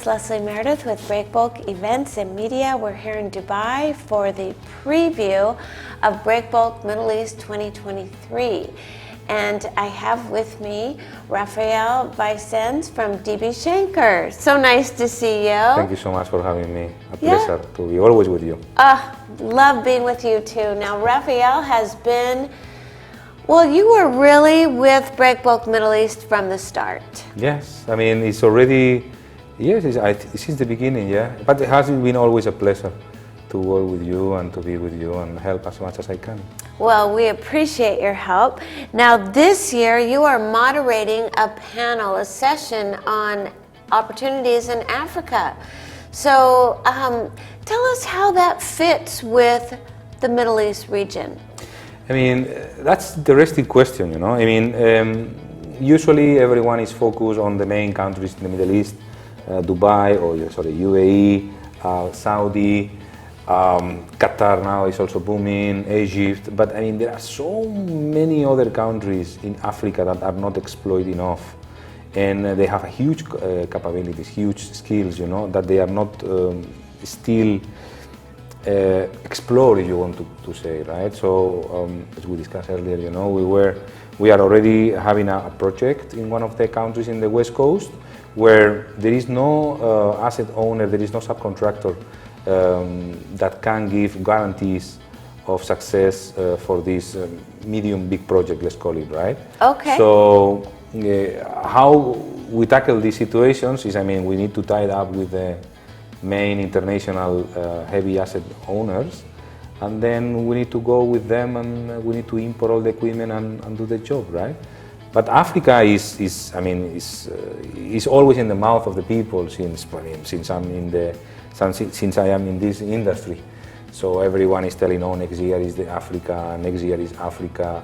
it's Leslie Meredith with Breakbulk Events and Media. We're here in Dubai for the preview of Breakbulk Middle East 2023. And I have with me Rafael Vicens from DB Schenker. So nice to see you. Thank you so much for having me. A pleasure to be always with you. Love being with you too. Now, Rafael has been, well, you were really with Breakbulk Middle East from the start. Yes, I mean, it's already, yes, since the beginning, yeah. But it has been always a pleasure to work with you and to be with you and help as much as I can. Well, we appreciate your help. Now, this year you are moderating a panel, a session on opportunities in Africa. So tell us how that fits with the Middle East region. I mean, that's the interesting question, you know. I mean, usually everyone is focused on the main countries in the Middle East, Dubai, or sorry, UAE, Saudi, Qatar now is also booming, Egypt, but I mean there are so many other countries in Africa that are not exploited enough, and they have huge capabilities, huge skills, you know, that they are not still explored, if you want to say, right? So as we discussed earlier, you know, we are already having a project in one of the countries in the West Coast where there is no asset owner, there is no subcontractor that can give guarantees of success for this medium big project, let's call it, right? Okay. So how we tackle these situations is, I mean, we need to tie it up with the main international heavy asset owners, and then we need to go with them and we need to import all the equipment and do the job, right? But Africa is always in the mouth of the people since I am in this industry. So everyone is telling, oh, next year is Africa, next year is Africa.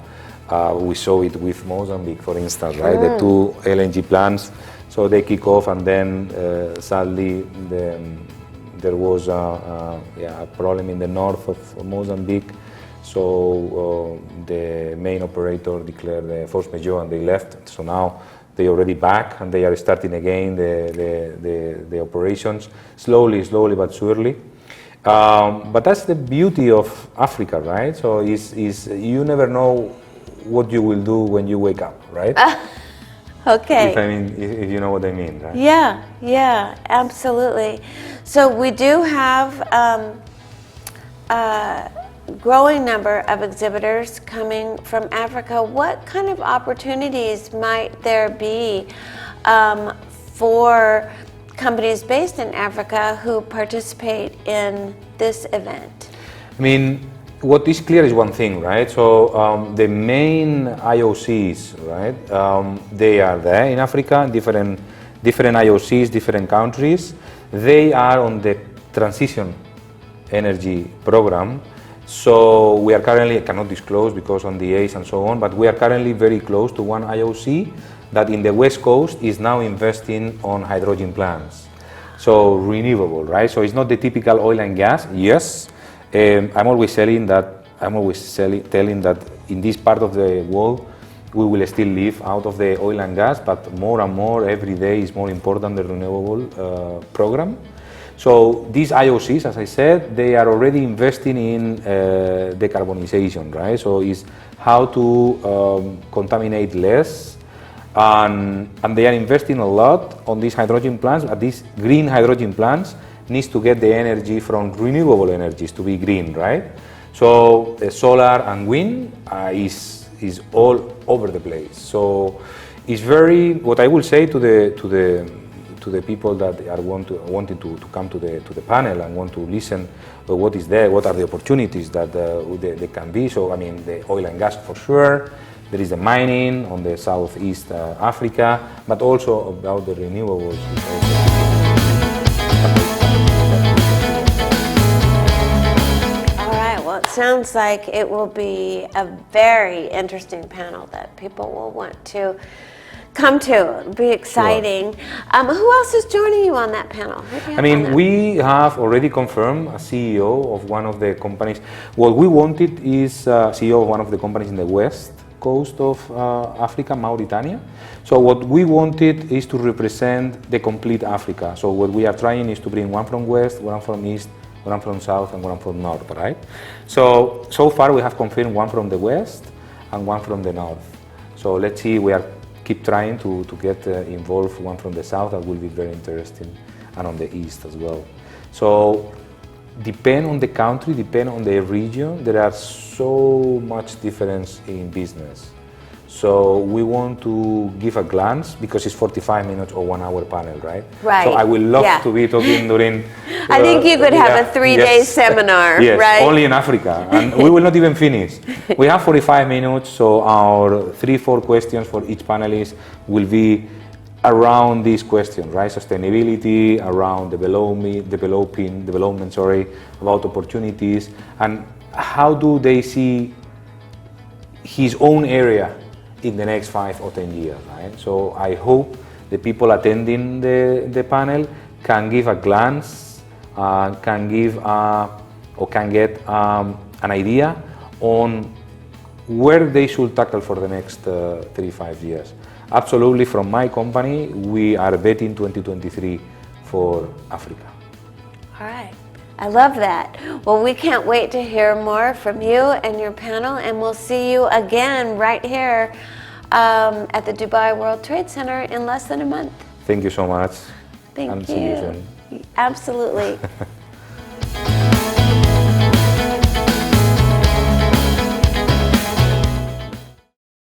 We saw it with Mozambique, for instance, right? The two LNG plants. So they kick off, and then sadly there was a problem in the north of Mozambique. So the main operator declared the force majeure and they left. So now they already back and they are starting again the operations slowly but surely. But that's the beauty of Africa, right? So is you never know what you will do when you wake up, right? Okay. If you know what I mean, right? Yeah, absolutely. So we do have a growing number of exhibitors coming from Africa. What kind of opportunities might there be for companies based in Africa who participate in this event? I mean, what is clear is one thing, right? So the main IOCs, right? They are there in Africa, different IOCs, different countries. They are on the transition energy program. So we are currently, I cannot disclose because on the ACE and so on, but we are currently very close to one IOC that in the West Coast is now investing on hydrogen plants. So renewable, right? So it's not the typical oil and gas, yes. I'm always telling that in this part of the world we will still live out of the oil and gas, but more and more every day is more important the renewable program. So these IOCs, as I said, they are already investing in decarbonization, right? So it's how to contaminate less, and they are investing a lot on these hydrogen plants. But these green hydrogen plants needs to get the energy from renewable energies to be green, right? So solar and wind is all over the place. So it's very, what I will say to the people that are wanting to come to the panel and want to listen, what is there, what are the opportunities that they can be. So I mean, the oil and gas for sure. There is the mining on the Southeast Africa, but also about the renewables. It sounds like it will be a very interesting panel that people will want to come to. It'll be exciting. Sure. Who else is joining you on that panel? I mean, we have already confirmed a CEO of one of the companies. What we wanted is a CEO of one of the companies in the West coast of Africa, Mauritania. So what we wanted is to represent the complete Africa. So what we are trying is to bring one from west, one from east, one from south, and one from north, right? So far we have confirmed one from the west and one from the north. So let's see, keep trying to get involved one from the south. That will be very interesting, and on the east as well. So depend on the country, depend on the region, there are so much difference in business. So we want to give a glance, because it's 45 minutes or 1 hour panel, right? Right. So I would love to be talking during... I think you could have a 3-day seminar, yes, right? only in Africa, and we will not even finish. We have 45 minutes, so our 3-4 questions for each panelist will be around these questions, right? Sustainability, around development, about opportunities, and how do they see his own area in the next 5 or 10 years, right? So I hope the people attending the panel can give a glance, can get an idea on where they should tackle for the next 3-5 years. Absolutely, from my company, we are betting 2023 for Africa. All right. I love that. Well, we can't wait to hear more from you and your panel, and we'll see you again right here at the Dubai World Trade Center in less than a month. Thank you so much. Thank you. See you soon. Absolutely.